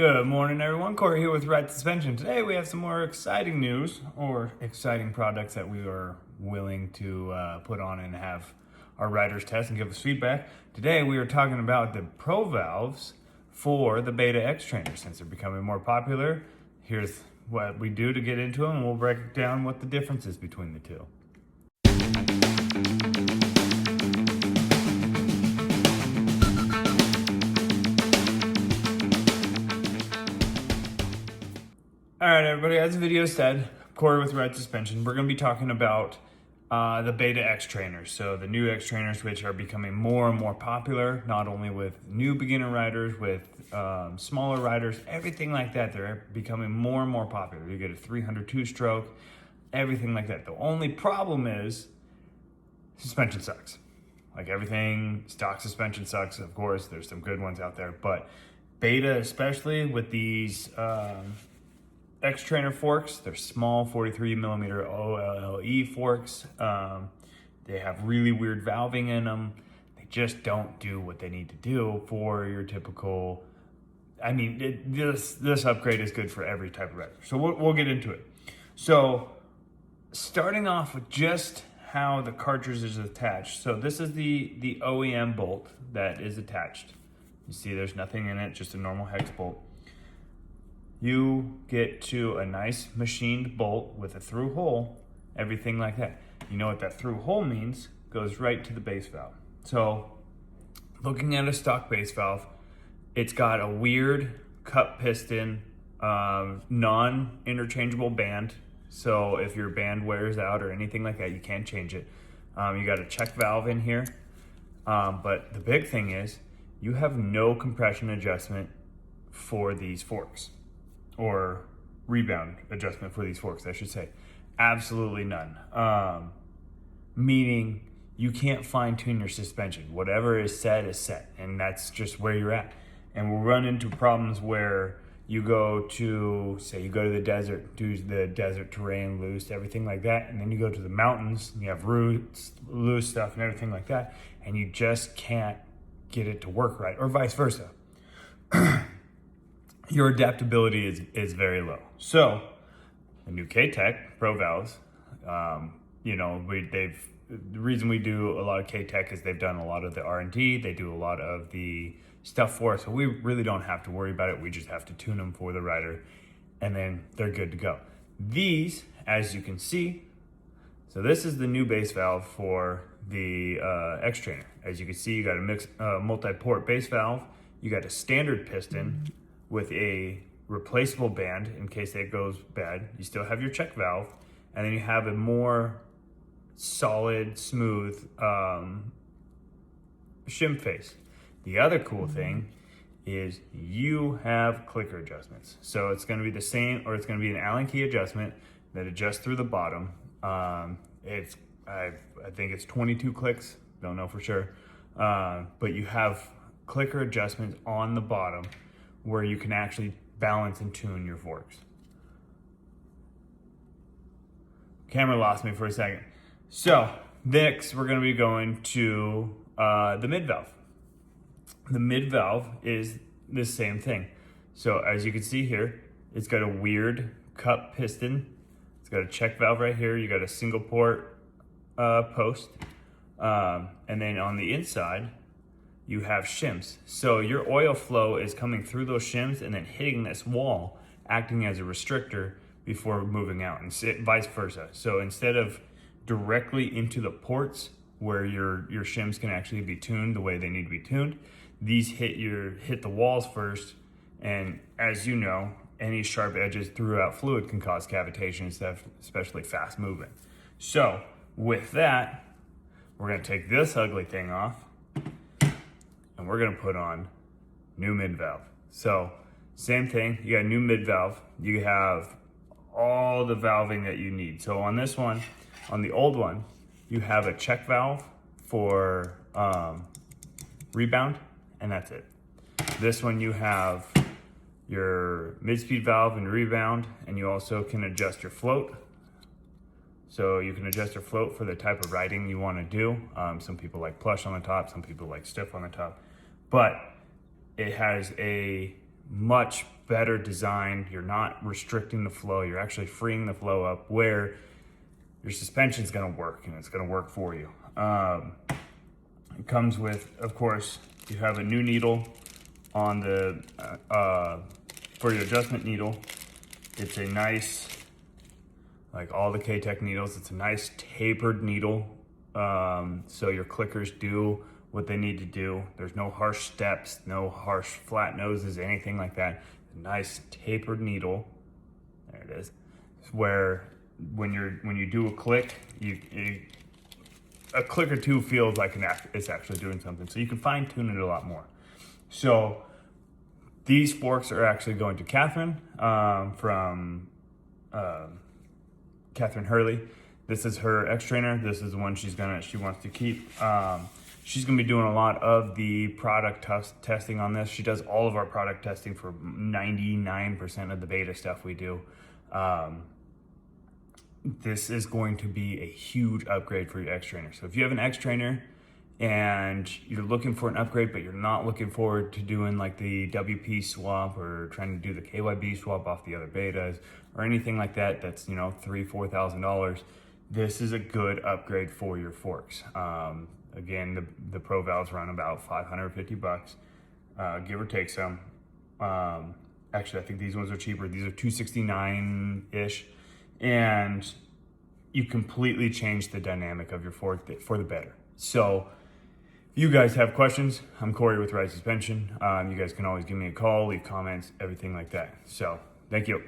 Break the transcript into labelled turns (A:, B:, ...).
A: Good morning, everyone. Corey here with Right Suspension. Today we have some more exciting news or exciting products that we are willing to put on and have our riders test and give us feedback. Today we are talking about the Pro Valves for the Beta X Trainer. Since they're becoming more popular, here's what we do to get into them, and we'll break down what the difference is between the two. All right, everybody, as the video said, Corey with Right Suspension, we're going to be talking about the Beta X Trainers. So the new X Trainers, which are becoming more and more popular, not only with new beginner riders, with smaller riders, everything like that. They're becoming more and more popular. You get a 300 two-stroke, everything like that. The only problem is suspension sucks. Like everything, stock suspension sucks, of course. There's some good ones out there, but Beta, especially with these X Trainer forks, they're small 43 millimeter OLE forks. They have really weird valving in them. They just don't do what they need to do for your typical, this upgrade is good for every type of rider. So we'll get into it. So starting off with just how the cartridge is attached. So this is the OEM bolt that is attached. You see there's nothing in it, just a normal hex bolt. You get to a nice machined bolt with a through hole, everything like that. You know what that through hole means? Goes right to the base valve. So looking at a stock base valve, it's got a weird cup piston, non-interchangeable band. So if your band wears out or anything like that, you can't change it. You got a check valve in here. But the big thing is you have no compression adjustment for these forks. Or rebound adjustment for these forks, I should say. Absolutely none. Meaning you can't fine tune your suspension. Whatever is set, and that's just where you're at. And we'll run into problems where you go to, say you go to the desert, do the desert terrain loose, everything like that, and then you go to the mountains, and you have roots, loose stuff and everything like that, and you just can't get it to work right, or vice versa. Your adaptability is very low. So the new K-Tech Pro Valves, the reason we do a lot of K-Tech is they've done a lot of the R&D, they do a lot of the stuff for us, so we really don't have to worry about it. We just have to tune them for the rider, and then they're good to go. These, as you can see, so this is the new base valve for the X Trainer. As you can see, you got a multi-port base valve, you got a standard piston with a replaceable band in case that goes bad. You still have your check valve, and then you have a more solid, smooth shim face. The other cool thing is you have clicker adjustments. So it's gonna be the same, or it's gonna be an Allen key adjustment that adjusts through the bottom. I think it's 22 clicks, don't know for sure. But you have clicker adjustments on the bottom where you can actually balance and tune your forks. Camera lost me for a second. So next we're gonna be going to the mid valve. The mid valve is the same thing. So as you can see here, it's got a weird cup piston. It's got a check valve right here. You got a single port post. And then on the inside, you have shims. So your oil flow is coming through those shims and then hitting this wall, acting as a restrictor before moving out, and vice versa. So instead of directly into the ports where your shims can actually be tuned the way they need to be tuned, these hit the walls first, and as you know, any sharp edges throughout fluid can cause cavitation and stuff, especially fast moving. So with that, we're gonna take this ugly thing off, and we're gonna put on new mid valve. So same thing, you got a new mid valve, you have all the valving that you need. So on this one, on the old one, you have a check valve for rebound, and that's it. This one you have your mid-speed valve and rebound, and you also can adjust your float. So you can adjust your float for the type of riding you wanna do. Some people like plush on the top, some people like stiff on the top. But it has a much better designed. You're not restricting the flow. You're actually freeing the flow up where your suspension is going to work, and it's going to work for you. It comes with, of course, you have a new needle on the for your adjustment needle. It's a nice, like all the K-Tech needles, it's a nice tapered needle. So your clickers do what they need to do. There's no harsh steps, no harsh flat noses, anything like that. A nice tapered needle. There it is. It's where when you do a click, a click or two feels like it's actually doing something. So you can fine tune it a lot more. So these forks are actually going to Catherine from Catherine Hurley. This is her X-Trainer. This is the one she wants to keep. She's gonna be doing a lot of the product testing on this. She does all of our product testing for 99% of the beta stuff we do. This is going to be a huge upgrade for your X-Trainer. So if you have an X-Trainer and you're looking for an upgrade, but you're not looking forward to doing like the WP swap or trying to do the KYB swap off the other betas or anything like that, that's, you know, $3,000-$4,000, this is a good upgrade for your forks. Again, the Pro Valves run about $550, give or take some. Actually, I think these ones are cheaper. These are $269-ish. And you completely change the dynamic of your fork for the better. So if you guys have questions, I'm Corey with Ride Suspension. You guys can always give me a call, leave comments, everything like that. So thank you.